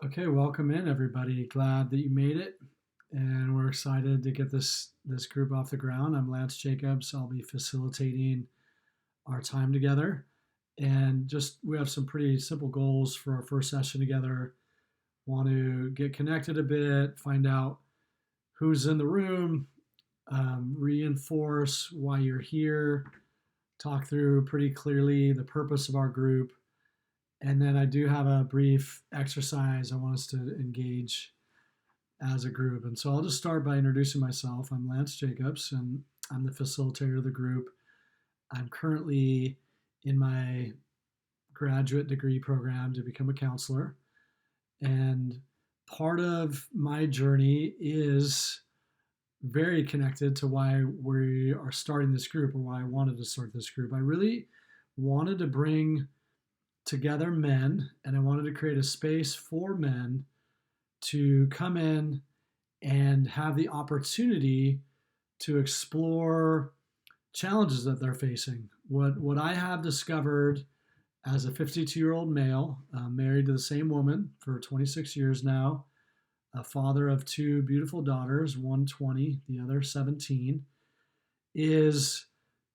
Okay, welcome in everybody. Glad that you made it, and we're excited to get this group off the ground. I'm Lance Jacobs. I'll be facilitating our time together, and just we have some pretty simple goals for our first session together. Want to get connected a bit, find out who's in the room, reinforce why you're here, talk through pretty clearly the purpose of our group, and then I do have a brief exercise I want us to engage as a group. And so I'll just start by introducing myself. I'm Lance Jacobs, and I'm the facilitator of the group. I'm currently in my graduate degree program to become a counselor. And part of my journey is very connected to why we are starting this group or why I wanted to start this group. I really wanted to bring together men, and I wanted to create a space for men to come in and have the opportunity to explore challenges that they're facing. What I have discovered as a 52-year-old male, married to the same woman for 26 years now, a father of two beautiful daughters, one 20, the other 17, is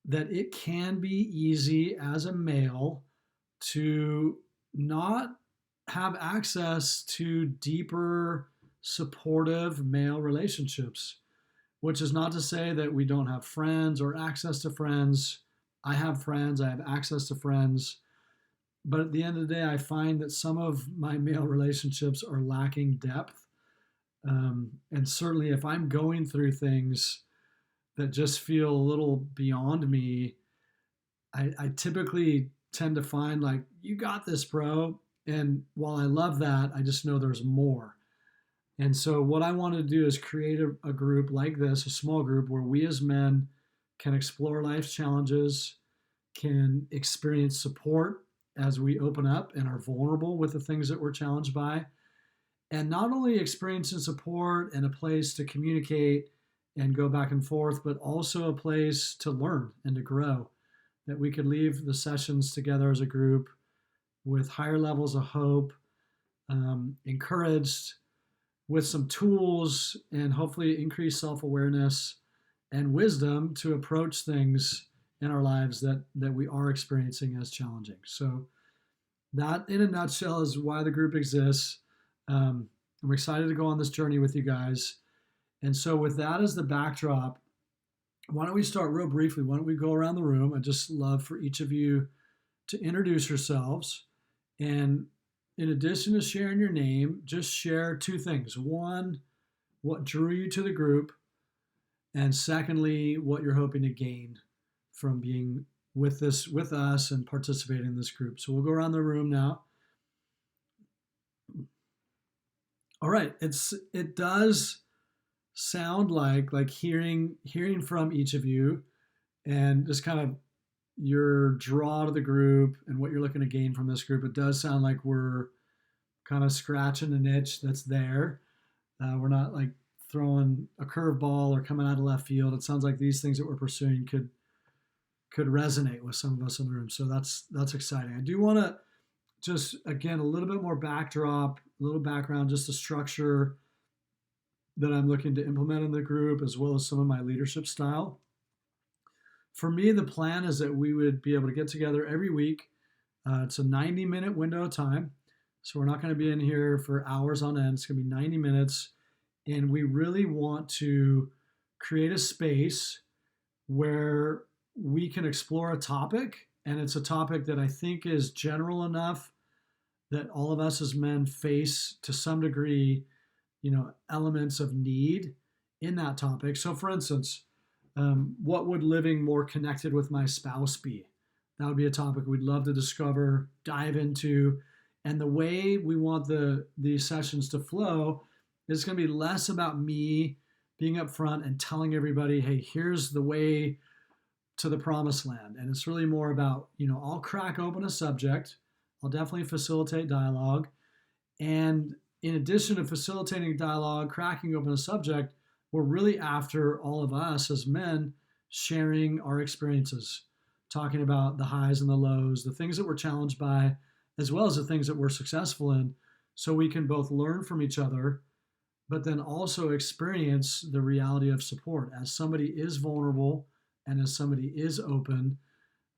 that it can be easy as a male to not have access to deeper, supportive male relationships, which is not to say that we don't have friends or access to friends. I have friends, I have access to friends. But at the end of the day, I find that some of my male relationships are lacking depth. And certainly, if I'm going through things that just feel a little beyond me, I typically tend to find like, you got this, bro. And while I love that, I just know there's more. And so, what I want to do is create a group like this, a small group where we as men can explore life's challenges, can experience support as we open up and are vulnerable with the things that we're challenged by. And not only experiencing support and a place to communicate and go back and forth, but also a place to learn and to grow. That we could leave the sessions together as a group with higher levels of hope, encouraged, with some tools and hopefully increased self-awareness and wisdom to approach things in our lives that we are experiencing as challenging. So that in a nutshell is why the group exists. I'm excited to go on this journey with you guys. And so with that as the backdrop, why don't we start real briefly? Why don't we go around the room? I'd just love for each of you to introduce yourselves. And in addition to sharing your name, just share two things. One, what drew you to the group. And secondly, what you're hoping to gain from being with us and participating in this group. So we'll go around the room now. All right. It does sound like hearing from each of you and just kind of your draw to the group and what you're looking to gain from this group. It does sound like we're kind of scratching the niche that's there. We're not like throwing a curveball or coming out of left field. It sounds like these things that we're pursuing could resonate with some of us in the room. So that's exciting. I do want to just, again, a little bit more backdrop, a little background, just the structure that I'm looking to implement in the group, as well as some of my leadership style. For me, the plan is that we would be able to get together every week. It's a 90-minute window of time. So we're not going to be in here for hours on end. It's going to be 90 minutes. And we really want to create a space where we can explore a topic. And it's a topic that I think is general enough that all of us as men face to some degree, elements of need in that topic. So for instance, what would living more connected with my spouse be? That would be a topic we'd love to discover, dive into. And the way we want these sessions to flow is going to be less about me being up front and telling everybody, hey, here's the way to the promised land. And it's really more about, I'll crack open a subject. I'll definitely facilitate dialogue. And in addition to facilitating dialogue, cracking open a subject, we're really after all of us as men sharing our experiences, talking about the highs and the lows, the things that we're challenged by, as well as the things that we're successful in, so we can both learn from each other, but then also experience the reality of support. As somebody is vulnerable and as somebody is open,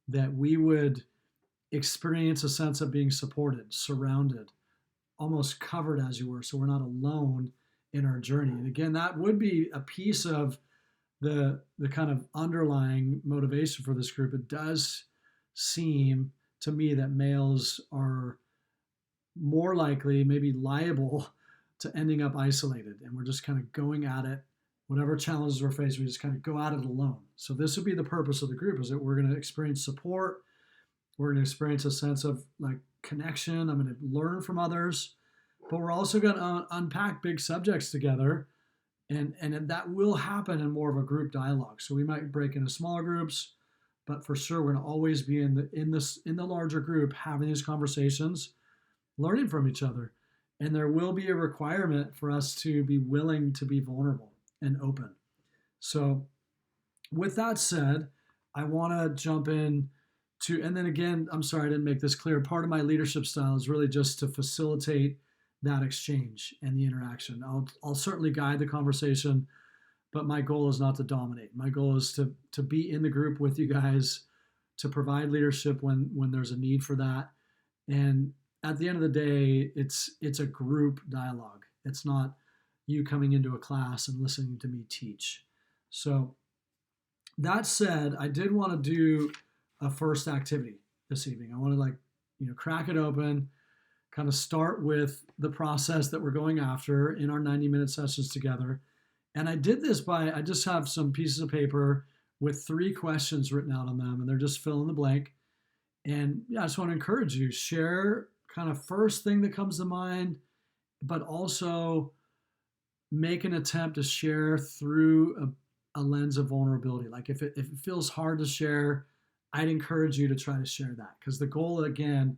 that we would experience a sense of being supported, surrounded, almost covered, as you were, so we're not alone in our journey. And again, that would be a piece of the kind of underlying motivation for this group. It does seem to me that males are more likely, maybe liable, to ending up isolated, and we're just kind of going at it. Whatever challenges we're faced, we just kind of go at it alone. So this would be the purpose of the group: is that we're going to experience support, we're going to experience a sense of like connection. I'm going to learn from others, but we're also going to unpack big subjects together, and that will happen in more of a group dialogue. So we might break into smaller groups, but for sure we're going to always be in the larger group having these conversations, learning from each other. And there will be a requirement for us to be willing to be vulnerable and open. So with that said, I want to jump in to, and then again, I'm sorry I didn't make this clear. Part of my leadership style is really just to facilitate that exchange and the interaction. I'll certainly guide the conversation, but my goal is not to dominate. My goal is to be in the group with you guys, to provide leadership when there's a need for that. And at the end of the day, it's a group dialogue. It's not you coming into a class and listening to me teach. So that said, I did want to do a first activity this evening. I want to crack it open, kind of start with the process that we're going after in our 90-minute sessions together. And I did this I just have some pieces of paper with 3 questions written out on them, and they're just fill in the blank. And yeah, I just want to encourage you, share kind of first thing that comes to mind, but also make an attempt to share through a lens of vulnerability. Like if it feels hard to share, I'd encourage you to try to share that, because the goal again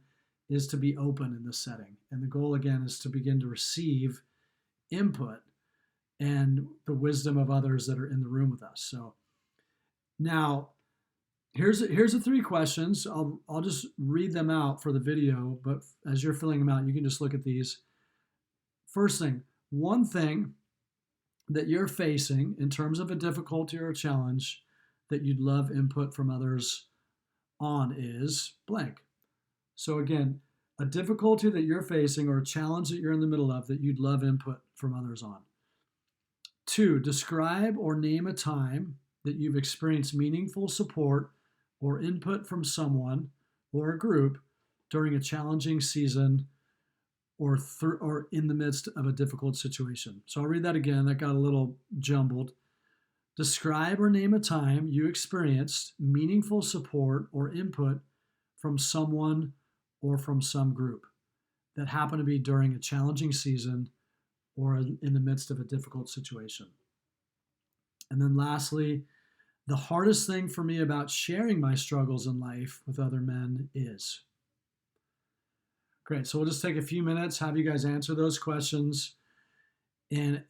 is to be open in this setting. And the goal again is to begin to receive input and the wisdom of others that are in the room with us. So now here's the 3 questions. I'll just read them out for the video, but as you're filling them out, you can just look at these. First thing, one thing that you're facing in terms of a difficulty or a challenge that you'd love input from others on is blank. So again, a difficulty that you're facing or a challenge that you're in the middle of that you'd love input from others on. 2, describe or name a time that you've experienced meaningful support or input from someone or a group during a challenging season or in the midst of a difficult situation. So I'll read that again. That got a little jumbled. Describe or name a time you experienced meaningful support or input from someone or from some group that happened to be during a challenging season or in the midst of a difficult situation. And then lastly, the hardest thing for me about sharing my struggles in life with other men is. Great. So we'll just take a few minutes, have you guys answer those questions. And,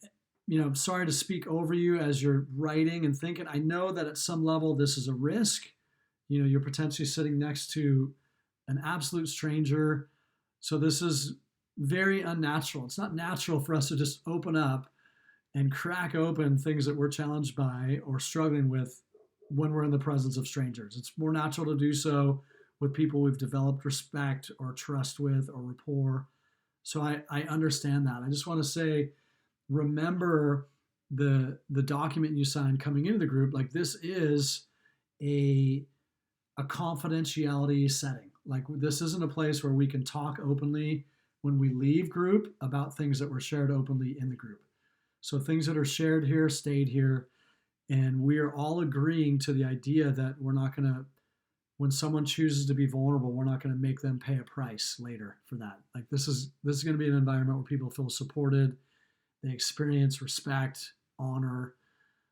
I'm sorry to speak over you as you're writing and thinking. I know that at some level this is a risk. You're potentially sitting next to an absolute stranger. So this is very unnatural. It's not natural for us to just open up and crack open things that we're challenged by or struggling with when we're in the presence of strangers. It's more natural to do so with people we've developed respect or trust with or rapport. So I understand that. I just want to say, remember the document you signed coming into the group. Like, this is a confidentiality setting. Like, this isn't a place where we can talk openly when we leave group about things that were shared openly in the group. So things that are shared here stayed here. And we are all agreeing to the idea that we're not going to, when someone chooses to be vulnerable, we're not going to make them pay a price later for that. Like, this is going to be an environment where people feel supported. They experience respect, honor.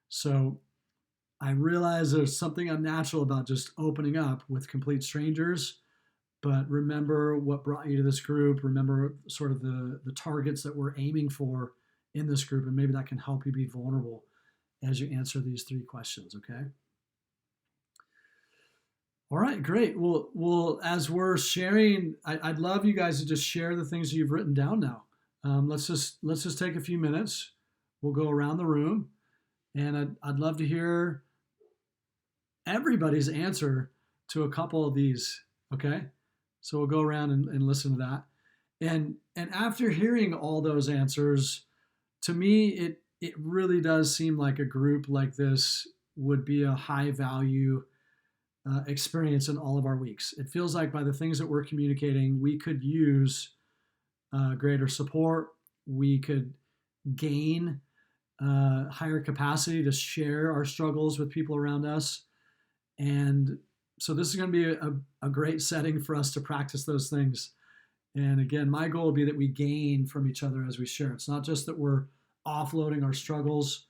So I realize there's something unnatural about just opening up with complete strangers, but remember what brought you to this group. Remember sort of the targets that we're aiming for in this group, and maybe that can help you be vulnerable as you answer these 3 questions, okay? All right, great. Well, as we're sharing, I'd love you guys to just share the things you've written down now. Let's just take a few minutes. We'll go around the room, and I'd love to hear everybody's answer to a couple of these. Okay, so we'll go around and listen to that. And after hearing all those answers, to me, it really does seem like a group like this would be a high value experience in all of our weeks. It feels like by the things that we're communicating, we could use greater support. We could gain higher capacity to share our struggles with people around us. And so this is going to be a great setting for us to practice those things. And again, my goal would be that we gain from each other as we share. It's not just that we're offloading our struggles,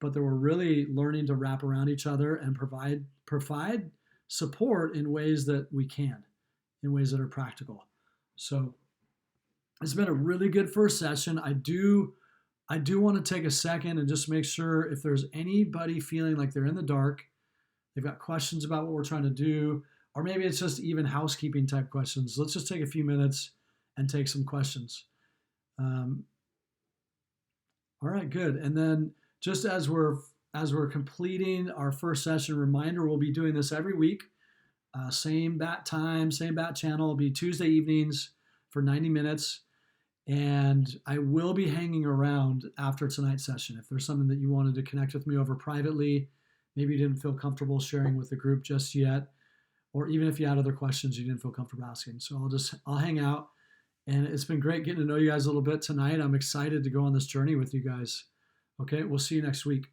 but that we're really learning to wrap around each other and provide support in ways that we can, in ways that are practical. So it's been a really good first session. I do want to take a second and just make sure if there's anybody feeling like they're in the dark, they've got questions about what we're trying to do, or maybe it's just even housekeeping type questions. Let's just take a few minutes and take some questions. All right, good. And then just as we're completing our first session, reminder, we'll be doing this every week. Same bat time, same bat channel. It'll be Tuesday evenings for 90 minutes. And I will be hanging around after tonight's session. If there's something that you wanted to connect with me over privately, maybe you didn't feel comfortable sharing with the group just yet, or even if you had other questions you didn't feel comfortable asking. So I'll hang out. And it's been great getting to know you guys a little bit tonight. I'm excited to go on this journey with you guys. Okay, we'll see you next week.